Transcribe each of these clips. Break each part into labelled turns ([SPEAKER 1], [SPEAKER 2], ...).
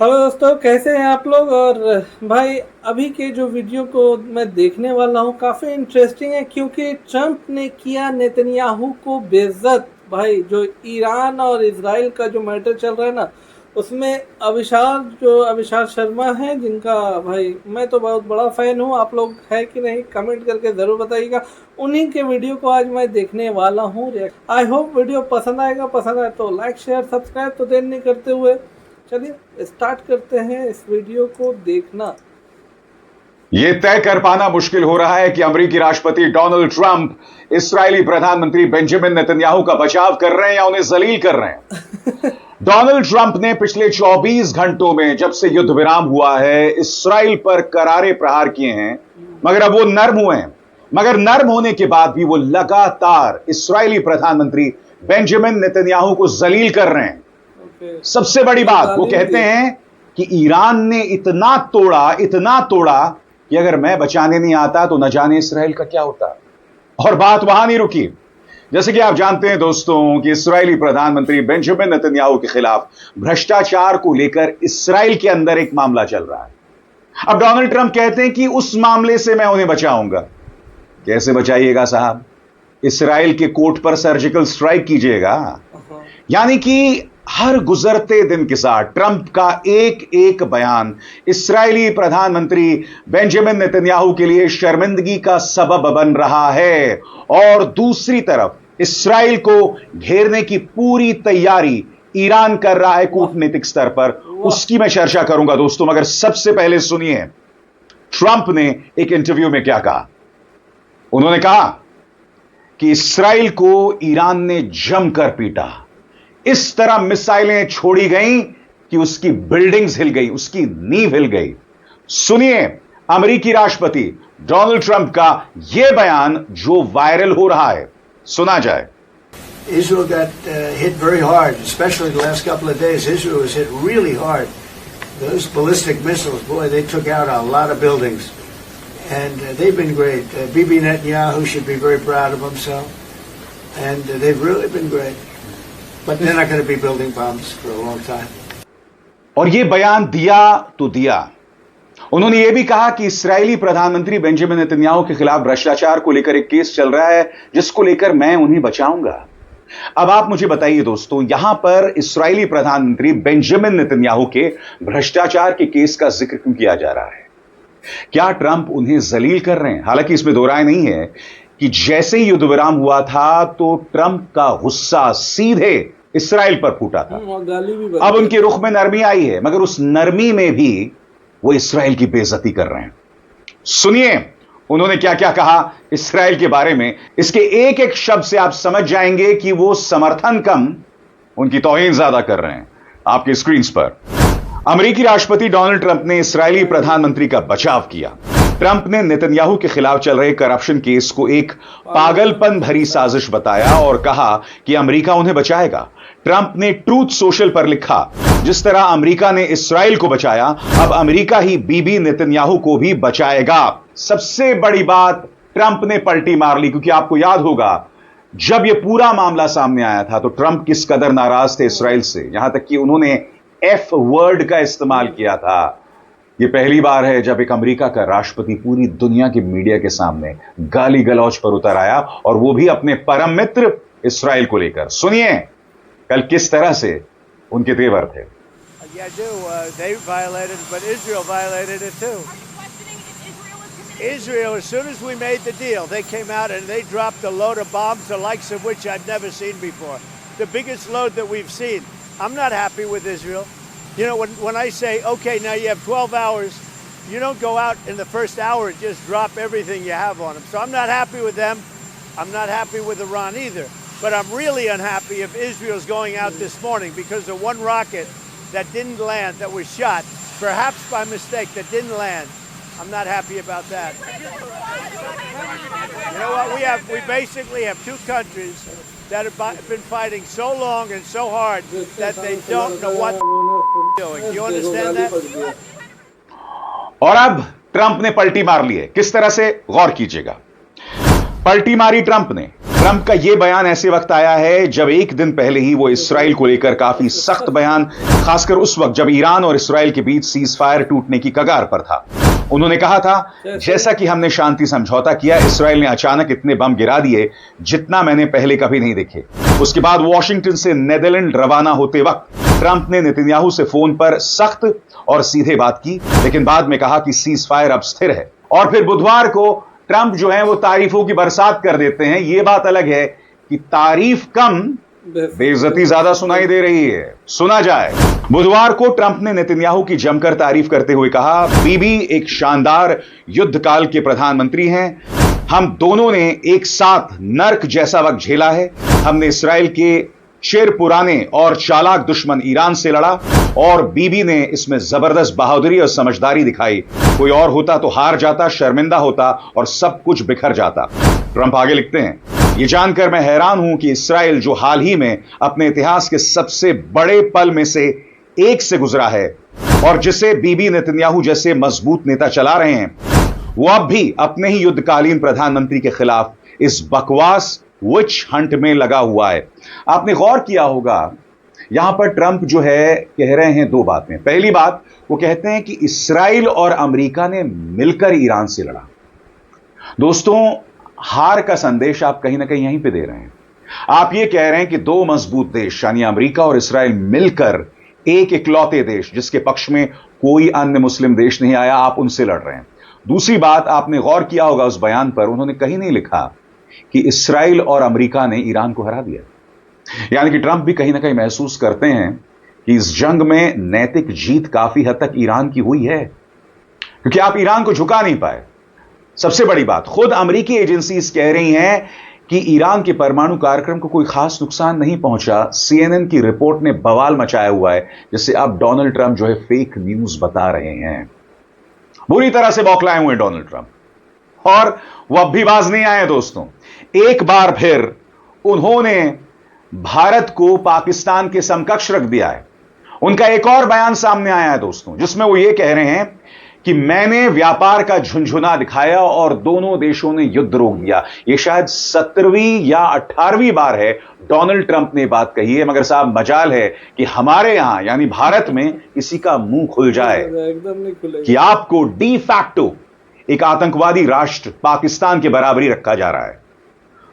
[SPEAKER 1] Hello दोस्तों, कैसे हैं आप लोग। और भाई, अभी के जो वीडियो को मैं देखने वाला हूँ काफ़ी इंटरेस्टिंग है, क्योंकि ट्रम्प ने किया नेतन्याहू को बेइज्जत। भाई, जो ईरान और इजराइल का जो मैटर चल रहा है ना, उसमें अविशाल शर्मा हैं, जिनका भाई मैं तो बहुत बड़ा फ़ैन हूँ। आप लोग है कि नहीं, कमेंट करके ज़रूर बताइएगा। उन्हीं के वीडियो को आज मैं देखने वाला हूँ। आई होप वीडियो पसंद आएगा। पसंद आए तो लाइक शेयर सब्सक्राइब तो देर नहीं करते हुए चलिए स्टार्ट करते हैं इस वीडियो को देखना।
[SPEAKER 2] यह तय कर पाना मुश्किल हो रहा है कि अमेरिकी राष्ट्रपति डोनाल्ड ट्रंप इस्राएली प्रधानमंत्री बेंजामिन नेतन्याहू का बचाव कर रहे हैं या उन्हें जलील कर रहे हैं। डोनाल्ड ट्रंप ने पिछले 24 घंटों में, जब से युद्ध विराम हुआ है, इस्राएल पर करारे प्रहार किए हैं, मगर अब वो नर्म हुए हैं। मगर नर्म होने के बाद भी वो लगातार इस्राएली प्रधानमंत्री बेंजामिन नेतन्याहू को जलील कर रहे हैं। सबसे बड़ी बात, वो कहते हैं कि ईरान ने इतना तोड़ा कि अगर मैं बचाने नहीं आता तो न जाने इस्राएल का क्या होता। और बात वहां नहीं रुकी। जैसे कि आप जानते हैं दोस्तों कि इस्राएली प्रधानमंत्री बेंजामिन नेतन्याहू के खिलाफ भ्रष्टाचार को लेकर इस्राएल के अंदर एक मामला चल रहा है। अब डोनाल्ड ट्रंप कहते हैं कि उस मामले से मैं उन्हें बचाऊंगा। कैसे बचाइएगा साहब? इस्राएल के कोर्ट पर सर्जिकल स्ट्राइक कीजिएगा। यानी कि हर गुजरते दिन के साथ ट्रंप का एक एक बयान इस्राएली प्रधानमंत्री बेंजामिन नेतन्याहू के लिए शर्मिंदगी का सबब बन रहा है। और दूसरी तरफ इस्राएल को घेरने की पूरी तैयारी ईरान कर रहा है कूटनीतिक स्तर पर। उसकी मैं चर्चा करूंगा दोस्तों, मगर सबसे पहले सुनिए ट्रंप ने एक इंटरव्यू में क्या कहा। उन्होंने कहा कि इस्राएल को ईरान ने जमकर पीटा। इस तरह मिसाइलें छोड़ी गईं कि उसकी बिल्डिंग्स हिल गई, उसकी नींव हिल गई। सुनिए अमेरिकी राष्ट्रपति डोनाल्ड ट्रंप का यह बयान जो वायरल हो रहा है, सुना जाए।
[SPEAKER 3] Israel got hit very hard, especially the last couple of days. Israel was hit really hard. Those ballistic missiles, boy, they took out a lot of buildings. And they've been great. Bibi Netanyahu should be very proud of himself. And they've really been great. But they're not going to be building bombs for a long time.
[SPEAKER 2] और यह बयान दिया तो दिया। उन्होंने यह भी कहा कि इस्राएली प्रधानमंत्री बेंजामिन नेतन्याहू के खिलाफ भ्रष्टाचार को लेकर एक केस चल रहा है, जिसको लेकर मैं उन्हें बचाऊंगा। अब आप मुझे बताइए दोस्तों, यहां पर इस्राएली प्रधानमंत्री बेंजामिन नेतन्याहू के भ्रष्टाचार के केस का जिक्र क्यों किया जा रहा है? क्या ट्रंप उन्हें जलील कर रहे हैं? हालांकि इसमें दो राय नहीं है कि जैसे ही युद्ध विराम हुआ था तो ट्रंप का गुस्सा सीधे इस्राएल पर फूटा था। अब उनके रुख में नरमी आई है, मगर उस नरमी में भी वो इस्राएल की बेइज्जती कर रहे हैं। सुनिए उन्होंने क्या क्या कहा इस्राएल के बारे में। इसके एक एक शब्द से आप समझ जाएंगे कि वो समर्थन कम, उनकी तौहीन ज्यादा कर रहे हैं। आपके स्क्रीन पर अमेरिकी राष्ट्रपति डोनाल्ड ट्रंप ने इस्राएली प्रधानमंत्री का बचाव किया। ट्रंप ने नेतन्याहू के खिलाफ चल रहे करप्शन केस को एक पागलपन भरी साजिश बताया और कहा कि अमेरिका उन्हें बचाएगा। ट्रंप ने ट्रूथ सोशल पर लिखा, जिस तरह अमेरिका ने इस्राएल को बचाया, अब अमेरिका ही बीबी नेतन्याहू को भी बचाएगा। सबसे बड़ी बात, ट्रंप ने पलटी मार ली, क्योंकि आपको याद होगा जब यह पूरा मामला सामने आया था तो ट्रंप किस कदर नाराज थे इस्राएल से, यहां तक कि उन्होंने एफ वर्ड का इस्तेमाल किया था। यह पहली बार है जब एक अमेरिका का राष्ट्रपति पूरी दुनिया की मीडिया के सामने गाली गलौज पर उतर आया, और वो भी अपने परम मित्र इस्राएल को लेकर। सुनिए कल किस तरह से उनके तेवर थे।
[SPEAKER 4] Israel, as soon as we made the deal, they came out and they dropped a load of bombs, the likes of which I've never seen before. The biggest load that we've seen. I'm not happy with Israel. You know, when I say, okay, now you have 12 hours, you don't go out in the first hour and just drop everything you have on them. So I'm not happy with them. I'm not happy with Iran either. But I'm really unhappy if Israel's going out this morning because of one rocket that didn't land, that was shot, perhaps by mistake, that didn't land. I'm not happy about that. You know what? We basically have two countries that have been fighting so long and so hard that they don't know what they're doing. Do you understand that?
[SPEAKER 2] और अब Trump ने पलटी मार ली है। किस तरह से? गौर कीजिएगा। पलटी मारी ट्रंप ने। ट्रंप का यह बयान ऐसे वक्त आया है जब एक दिन पहले ही वो इसराइल को लेकर काफी सख्त बयान, खासकर उस वक्त जब ईरान और इसराइल के बीच सीज फायर टूटने की कगार पर था। उन्होंने कहा था, जैसा कि हमने शांति समझौता किया, इसराइल ने अचानक इतने बम गिरा दिए जितना मैंने पहले कभी नहीं देखे। उसके बाद वॉशिंगटन से नीदरलैंड रवाना होते वक्त ट्रंप ने नेतन्याहू से फोन पर सख्त और सीधे बात की, लेकिन बाद में कहा कि सीज फायर अब स्थिर है। और फिर बुधवार को ट्रंप जो है वो तारीफों की बरसात कर देते हैं। यह बात अलग है कि तारीफ कम, बेइज्जती ज्यादा सुनाई दे रही है। सुना जाए। बुधवार को ट्रंप ने नेतन्याहू की जमकर तारीफ करते हुए कहा, बीबी एक शानदार युद्धकाल के प्रधानमंत्री हैं। हम दोनों ने एक साथ नर्क जैसा वक्त झेला है। हमने इसराइल के चिर पुराने और चालाक दुश्मन ईरान से लड़ा और बीबी ने इसमें जबरदस्त बहादुरी और समझदारी दिखाई। कोई और होता तो हार जाता, शर्मिंदा होता और सब कुछ बिखर जाता। ट्रंप आगे लिखते हैं, यह जानकर मैं हैरान हूं कि इसराइल जो हाल ही में अपने इतिहास के सबसे बड़े पल में से एक से गुजरा है और जिसे बीबी नेतन्याहू जैसे मजबूत नेता चला रहे हैं, वो अब भी अपने ही युद्धकालीन प्रधानमंत्री के खिलाफ इस बकवास विच हंट में लगा हुआ है। आपने गौर किया होगा, यहां पर ट्रंप जो है कह रहे हैं दो बातें। पहली बात, वो कहते हैं कि इसराइल और अमेरिका ने मिलकर ईरान से लड़ा। दोस्तों, हार का संदेश आप कहीं ना कहीं यहीं पे दे रहे हैं। आप ये कह रहे हैं कि दो मजबूत देश यानी अमेरिका और इसराइल मिलकर एक इकलौते देश जिसके पक्ष में कोई अन्य मुस्लिम देश नहीं आया, आप उनसे लड़ रहे हैं। दूसरी बात, आपने गौर किया होगा उस बयान पर, उन्होंने कहीं नहीं लिखा कि इसराइल और अमेरिका ने ईरान को हरा दिया। यानी कि ट्रंप भी कहीं ना कहीं महसूस करते हैं कि इस जंग में नैतिक जीत काफी हद तक ईरान की हुई है, क्योंकि आप ईरान को झुका नहीं पाए। सबसे बड़ी बात, खुद अमेरिकी एजेंसीज कह रही हैं कि ईरान के परमाणु कार्यक्रम को कोई खास नुकसान नहीं पहुंचा। CNN की रिपोर्ट ने बवाल मचाया हुआ है, जिससे अब डोनाल्ड ट्रंप जो है फेक न्यूज बता रहे हैं। बुरी तरह से बौखलाए हुए डोनाल्ड ट्रंप, और वह अब भी बाज नहीं आए। दोस्तों, एक बार फिर उन्होंने भारत को पाकिस्तान के समकक्ष रख दिया है। उनका एक और बयान सामने आया है दोस्तों, जिसमें वो ये कह रहे हैं कि मैंने व्यापार का झुंझुना दिखाया और दोनों देशों ने युद्ध रोक दिया। यह शायद 17वीं या 18वीं बार है डोनाल्ड ट्रंप ने बात कही है, मगर साहब मजाल है कि हमारे यहां यानी भारत में किसी का मुंह खुल जाए
[SPEAKER 1] एकदम नहीं खुलेगा
[SPEAKER 2] कि आपको डी फैक्टो एक आतंकवादी राष्ट्र पाकिस्तान के बराबरी रखा जा रहा है।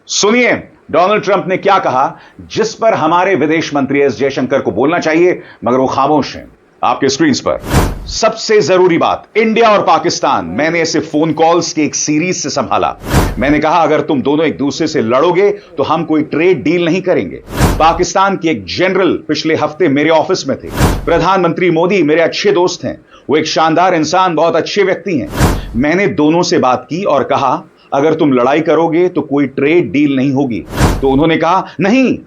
[SPEAKER 2] सुनिए डोनाल्ड ट्रंप ने क्या कहा, जिस पर हमारे विदेश मंत्री एस जयशंकर को बोलना चाहिए, मगर वो खामोश हैं। आपके स्क्रीन पर सबसे जरूरी बात, इंडिया और पाकिस्तान, मैंने इसे फोन कॉल्स की एक सीरीज से संभाला। मैंने कहा, अगर तुम दोनों एक दूसरे से लड़ोगे तो हम कोई ट्रेड डील नहीं करेंगे। पाकिस्तान के एक जनरल पिछले हफ्ते मेरे ऑफिस में थे। प्रधानमंत्री मोदी मेरे अच्छे दोस्त हैं, वो एक शानदार इंसान, बहुत अच्छे व्यक्ति हैं। मैंने दोनों से बात की और कहा, अगर तुम लड़ाई करोगे तो कोई ट्रेड डील नहीं होगी। तो उन्होंने कहा, नहीं,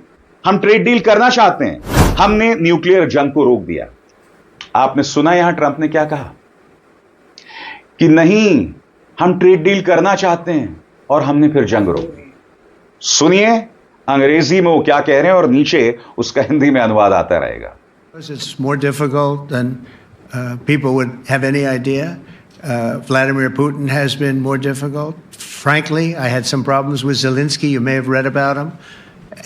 [SPEAKER 2] हम ट्रेड डील करना चाहते हैं। हमने न्यूक्लियर जंग को रोक दिया। आपने सुना यहां ट्रंप ने क्या कहा कि नहीं, हम ट्रेड डील करना चाहते हैं और हमने फिर जंग रोक दी। सुनिए अंग्रेजी में वो क्या कह रहे हैं और नीचे उसका हिंदी में अनुवाद आता रहेगा।
[SPEAKER 3] It's more difficult than people would have any idea. Vladimir Putin has been more difficult. Frankly, I had some problems with Zelensky. You may have read about him.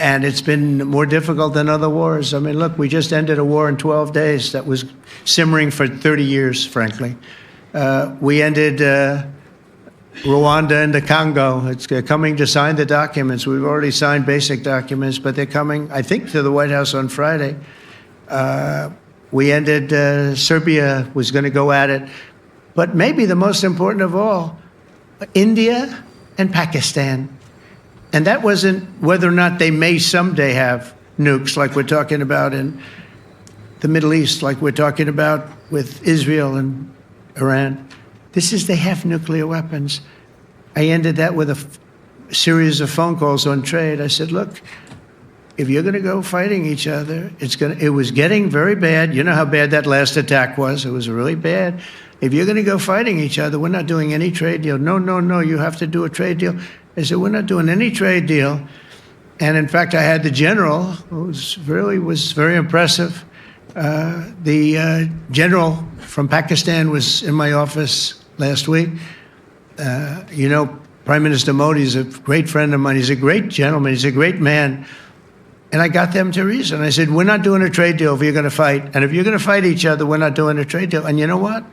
[SPEAKER 3] And it's been more difficult than other wars. I mean, look, we just ended a war in 12 days that was simmering for 30 years, frankly. We ended Rwanda and the Congo. They're coming to sign the documents. We've already signed basic documents, but they're coming, I think, to the White House on Friday. We ended Serbia was going to go at it. But maybe the most important of all, India and Pakistan. And that wasn't whether or not they may someday have nukes like we're talking about in the Middle East, like we're talking about with Israel and Iran. This is they have nuclear weapons. I ended that with a series of phone calls on trade. I said, look, if you're going to go fighting each other, it was getting very bad. You know how bad that last attack was. It was really bad. If you're going to go fighting each other, we're not doing any trade deal. No, no, no, you have to do a trade deal. I said, we're not doing any trade deal. And in fact, I had the general, who was very impressive. The general from Pakistan was in my office last week. You know, Prime Minister Modi is a great friend of mine. He's a great gentleman. He's a great man. And I got them to reason. I said, we're not doing a trade deal if you're going to fight. And if you're going to fight each other, we're not doing a trade deal. And you know what?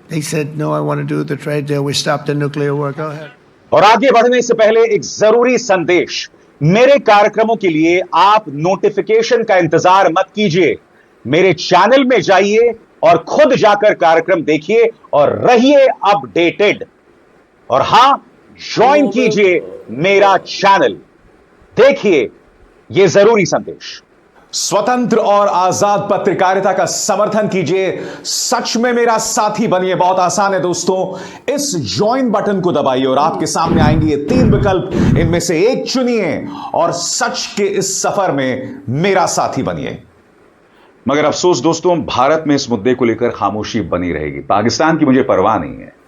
[SPEAKER 3] They said, no, I want to do the trade deal. We stopped the nuclear war. Go ahead.
[SPEAKER 2] और आगे बढ़ने से पहले एक जरूरी संदेश। मेरे कार्यक्रमों के लिए आप नोटिफिकेशन का इंतजार मत कीजिए। मेरे चैनल में जाइए और खुद जाकर कार्यक्रम देखिए और रहिए अपडेटेड। और हां, ज्वाइन कीजिए मेरा चैनल। देखिए यह जरूरी संदेश। स्वतंत्र और आजाद पत्रकारिता का समर्थन कीजिए। सच में मेरा साथी बनिए। बहुत आसान है दोस्तों। इस ज्वाइन बटन को दबाइए और आपके सामने आएंगे ये 3 विकल्प। इनमें से एक चुनिए और सच के इस सफर में मेरा साथी बनिए। मगर अफसोस दोस्तों, भारत में इस मुद्दे को लेकर खामोशी बनी रहेगी। पाकिस्तान की मुझे परवाह नहीं है।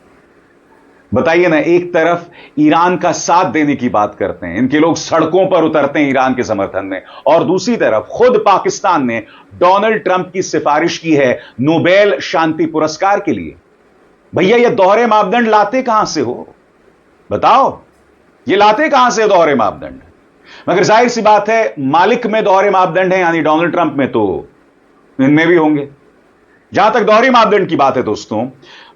[SPEAKER 2] बताइए ना, एक तरफ ईरान का साथ देने की बात करते हैं, इनके लोग सड़कों पर उतरते हैं ईरान के समर्थन में, और दूसरी तरफ खुद पाकिस्तान ने डोनाल्ड ट्रंप की सिफारिश की है नोबेल शांति पुरस्कार के लिए। भैया, ये दोहरे मापदंड लाते कहां से हो? बताओ, ये लाते कहां से दोहरे मापदंड? मगर जाहिर सी बात है, मालिक में दोहरे मापदंड है, यानी डोनाल्ड ट्रंप में, तो इनमें भी होंगे। जहां तक दोहरे मापदंड की बात है दोस्तों,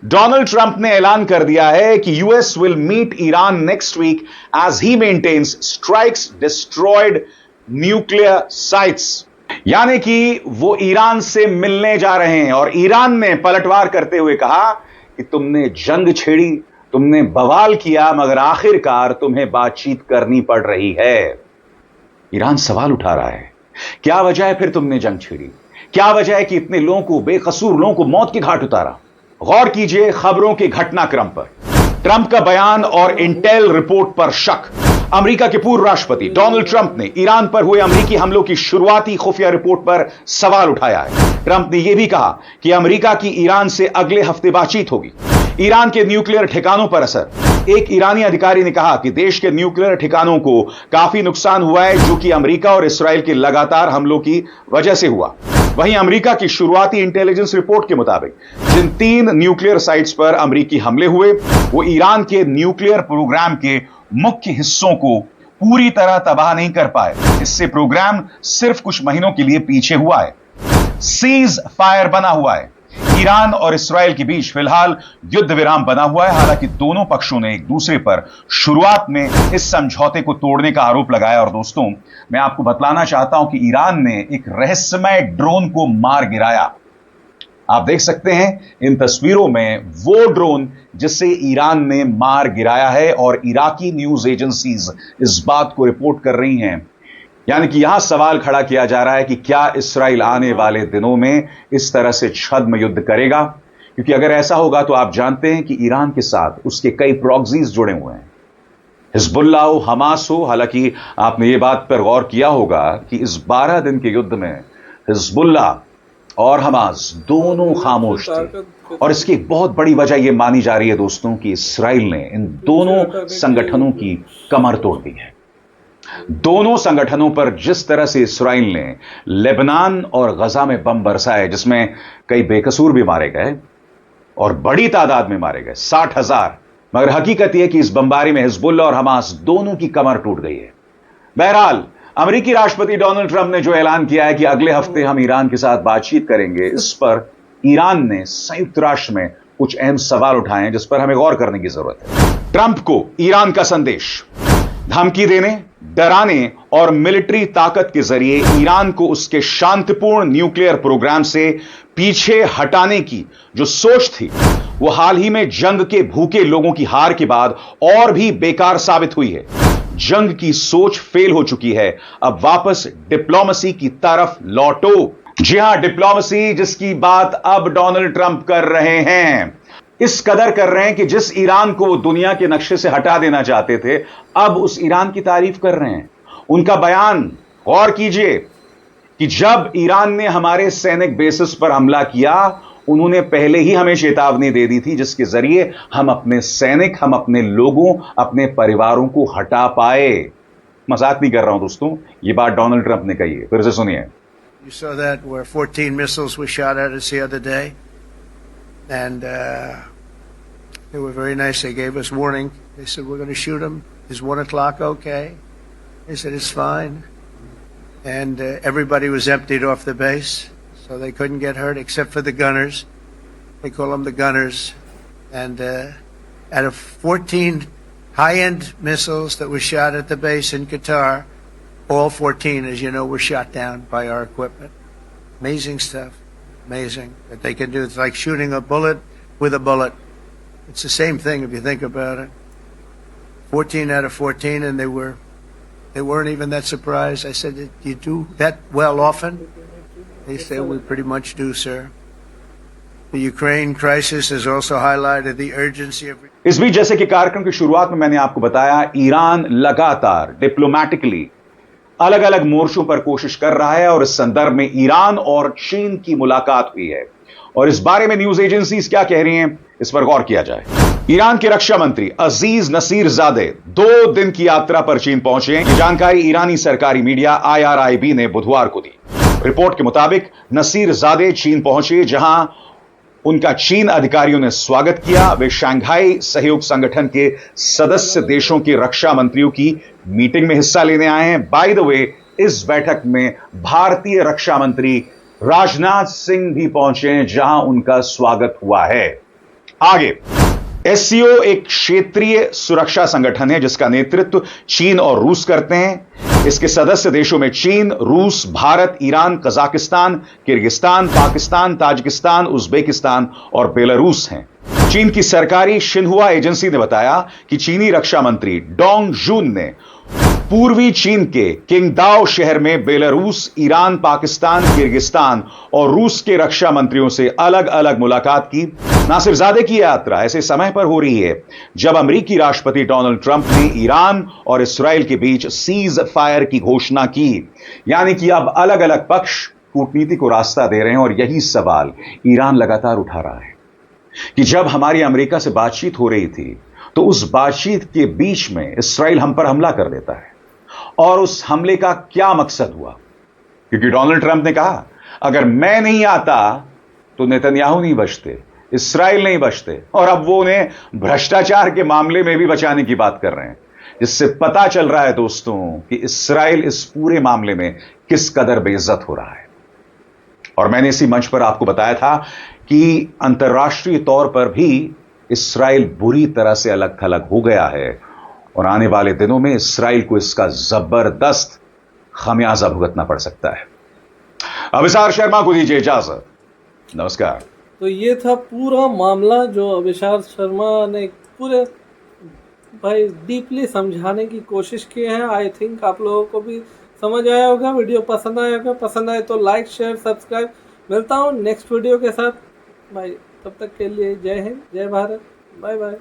[SPEAKER 2] डोनाल्ड ट्रंप ने ऐलान कर दिया है कि US will meet Iran next week as he maintains strikes destroyed nuclear sites. यानी कि वो ईरान से मिलने जा रहे हैं। और ईरान ने पलटवार करते हुए कहा कि तुमने जंग छेड़ी, तुमने बवाल किया, मगर आखिरकार तुम्हें बातचीत करनी पड़ रही है। ईरान सवाल उठा रहा है, क्या वजह है फिर तुमने जंग छेड़ी? क्या वजह है कि इतने लोगों को, बेकसूर लोगों को मौत के घाट उतारा? गौर कीजिए खबरों के घटनाक्रम पर। ट्रंप का बयान और इंटेल रिपोर्ट पर शक। अमेरिका के पूर्व राष्ट्रपति डोनाल्ड ट्रंप ने ईरान पर हुए अमेरिकी हमलों की शुरुआती खुफिया रिपोर्ट पर सवाल उठाया है। ट्रंप ने यह भी कहा कि अमेरिका की ईरान से अगले हफ्ते बातचीत होगी। ईरान के न्यूक्लियर ठिकानों पर असर। एक ईरानी अधिकारी ने कहा कि देश के न्यूक्लियर ठिकानों को काफी नुकसान हुआ है, जो कि अमेरिका और इस्राएल के लगातार हमलों की वजह से हुआ। वहीं अमेरिका की शुरुआती इंटेलिजेंस रिपोर्ट के मुताबिक जिन 3 न्यूक्लियर साइट्स पर अमेरिकी हमले हुए, वो ईरान के न्यूक्लियर प्रोग्राम के मुख्य हिस्सों को पूरी तरह तबाह नहीं कर पाए। इससे प्रोग्राम सिर्फ कुछ महीनों के लिए पीछे हुआ है। सीज फायर बना हुआ है। ईरान और इस्राएल के बीच फिलहाल युद्ध विराम बना हुआ है। हालांकि दोनों पक्षों ने एक दूसरे पर शुरुआत में इस समझौते को तोड़ने का आरोप लगाया। और दोस्तों, मैं आपको बतलाना चाहता हूं कि ईरान ने एक रहस्यमय ड्रोन को मार गिराया। आप देख सकते हैं इन तस्वीरों में वो ड्रोन जिसे ईरान ने मार गिराया है, और इराकी न्यूज एजेंसीज इस बात को रिपोर्ट कर रही हैं। यानी कि यहां सवाल खड़ा किया जा रहा है कि क्या इस्राएल आने वाले दिनों में इस तरह से छद्म युद्ध करेगा? क्योंकि अगर ऐसा होगा तो आप जानते हैं कि ईरान के साथ उसके कई प्रॉक्सीज जुड़े हुए हैं, हिजबुल्लाह हो, हमास हो। हालांकि आपने ये बात पर गौर किया होगा कि इस 12 दिन के युद्ध में हिजबुल्लाह और हमास दोनों खामोश थे। और इसकी एक बहुत बड़ी वजह यह मानी जा रही है दोस्तों कि इस्राएल ने इन दोनों संगठनों की कमर तोड़ दी है। दोनों संगठनों पर जिस तरह से इस्राएल ने लेबनान और गजा में बम बरसाए, जिसमें कई बेकसूर भी मारे गए और बड़ी तादाद में मारे गए, 60,000, मगर हकीकत यह कि इस बमबारी में हिजबुल्लाह और हमास दोनों की कमर टूट गई है। बहरहाल, अमेरिकी राष्ट्रपति डोनाल्ड ट्रंप ने जो ऐलान किया है कि अगले हफ्ते हम ईरान के साथ बातचीत करेंगे, इस पर ईरान ने संयुक्त राष्ट्र में कुछ अहम सवाल उठाए हैं, जिस पर हमें गौर करने की जरूरत है। ट्रंप को ईरान का संदेश। धमकी देने, डराने और मिलिट्री ताकत के जरिए ईरान को उसके शांतिपूर्ण न्यूक्लियर प्रोग्राम से पीछे हटाने की जो सोच थी, वो हाल ही में जंग के भूखे लोगों की हार के बाद और भी बेकार साबित हुई है। जंग की सोच फेल हो चुकी है। अब वापस डिप्लोमेसी की तरफ लौटो। जी हां, डिप्लोमेसी, जिसकी बात अब डोनाल्ड ट्रंप कर रहे हैं। इस कदर कर रहे हैं कि जिस ईरान को वो दुनिया के नक्शे से हटा देना चाहते थे, अब उस ईरान की तारीफ कर रहे हैं। उनका बयान गौर कीजिए कि जब ईरान ने हमारे सैनिक बेसिस पर हमला किया, उन्होंने पहले ही हमें चेतावनी दे दी थी, जिसके जरिए हम अपने सैनिक, हम अपने लोगों, अपने परिवारों को हटा पाए। मजाक नहीं कर रहा हूं दोस्तों, ये बात डोनाल्ड ट्रंप ने कही है। फिर से सुनिए।
[SPEAKER 3] You saw that where 14 missiles were shot at us the other day, and They were very nice. They gave us warning. They said, we're going to shoot him. Is 1 o'clock okay? They said, it's fine. And everybody was emptied off the base, so they couldn't get hurt except for the gunners. They call them the gunners. And out of 14 high-end missiles that were shot at the base in Qatar, all 14, as you know, were shot down by our equipment. Amazing stuff. Amazing that they can do. It's like shooting a bullet with a bullet. It's the same thing if you think about it. 14 out of 14, and they weren't even that surprised. I said, "Do you do that well often?" They say, "We pretty much do, sir." The Ukraine crisis has also highlighted the urgency of.
[SPEAKER 2] इस बीच जैसे कि कार्यक्रम की शुरुआत में मैंने आपको बताया, ईरान लगातार डिप्लोमैटिकली अलग अलग मोर्चों पर कोशिश कर रहा है और इस संदर्भ में ईरान और चीन की मुलाकात हुई है और इस बारे में न्यूज एजेंसीज क्या कह रही हैं, इस पर गौर किया जाए। ईरान के रक्षा मंत्री अजीज नसीरजादे 2 दिन की यात्रा पर चीन पहुंचे हैं। ये जानकारी ईरानी सरकारी मीडिया IRIB ने बुधवार को दी। रिपोर्ट के मुताबिक नसीरजादे चीन पहुंचे, जहां उनका चीन अधिकारियों ने स्वागत किया। वे शंघाई सहयोग संगठन के सदस्य देशों के रक्षा मंत्रियों की मीटिंग में हिस्सा लेने आए हैं। बाय द वे, इस बैठक में भारतीय रक्षा मंत्री राजनाथ सिंह भी पहुंचे हैं, जहां उनका स्वागत हुआ है। आगे, SCO एक क्षेत्रीय सुरक्षा संगठन है जिसका नेतृत्व चीन और रूस करते हैं। इसके सदस्य देशों में चीन, रूस, Bharat, Iran, Kazakhstan, Kyrgyzstan, Pakistan, Tajikistan, Uzbekistan और बेलारूस हैं। चीन की सरकारी शिन्हुआ एजेंसी ने बताया कि चीनी रक्षा मंत्री डोंग जून ने पूर्वी चीन के किंगदाओ शहर में बेलारूस, ईरान, पाकिस्तान, किर्गिस्तान और रूस के रक्षा मंत्रियों से अलग अलग मुलाकात की। नासिरजादे की यात्रा ऐसे समय पर हो रही है जब अमेरिकी राष्ट्रपति डोनाल्ड ट्रंप ने ईरान और इस्राएल के बीच सीज फायर की घोषणा की। यानी कि अब अलग अलग पक्ष कूटनीति को रास्ता दे रहे हैं और यही सवाल ईरान लगातार उठा रहा है कि जब हमारी अमेरिका से बातचीत हो रही थी तो उस बातचीत के बीच में इस्राएल हम पर हमला कर देता है और उस हमले का क्या मकसद हुआ, क्योंकि डोनाल्ड ट्रंप ने कहा अगर मैं नहीं आता तो नेतन्याहू नहीं बचते, इस्राएल नहीं बचते, और अब वो उन्हें भ्रष्टाचार के मामले में भी बचाने की बात कर रहे हैं, जिससे पता चल रहा है दोस्तों कि इस्राएल इस पूरे मामले में किस कदर बेइज्जत हो रहा है। और मैंने इसी मंच पर आपको बताया था कि अंतर्राष्ट्रीय तौर पर भी इस्राएल बुरी तरह से अलग थलग हो गया है और आने वाले दिनों में इस्राएल को इसका जबरदस्त खमियाजा भुगतना पड़ सकता है। अभिसार शर्मा को दीजिए इजाजत, नमस्कार।
[SPEAKER 1] तो ये था पूरा मामला जो अभिसार शर्मा ने पूरे भाई डीपली समझाने की कोशिश की है। आई थिंक आप लोगों को भी समझ आया होगा, वीडियो पसंद आया होगा। पसंद आए तो लाइक, शेयर, सब्सक्राइब। मिलता हूँ नेक्स्ट वीडियो के साथ भाई, तब तक के लिए जय हिंद, जय भारत, बाय बाय।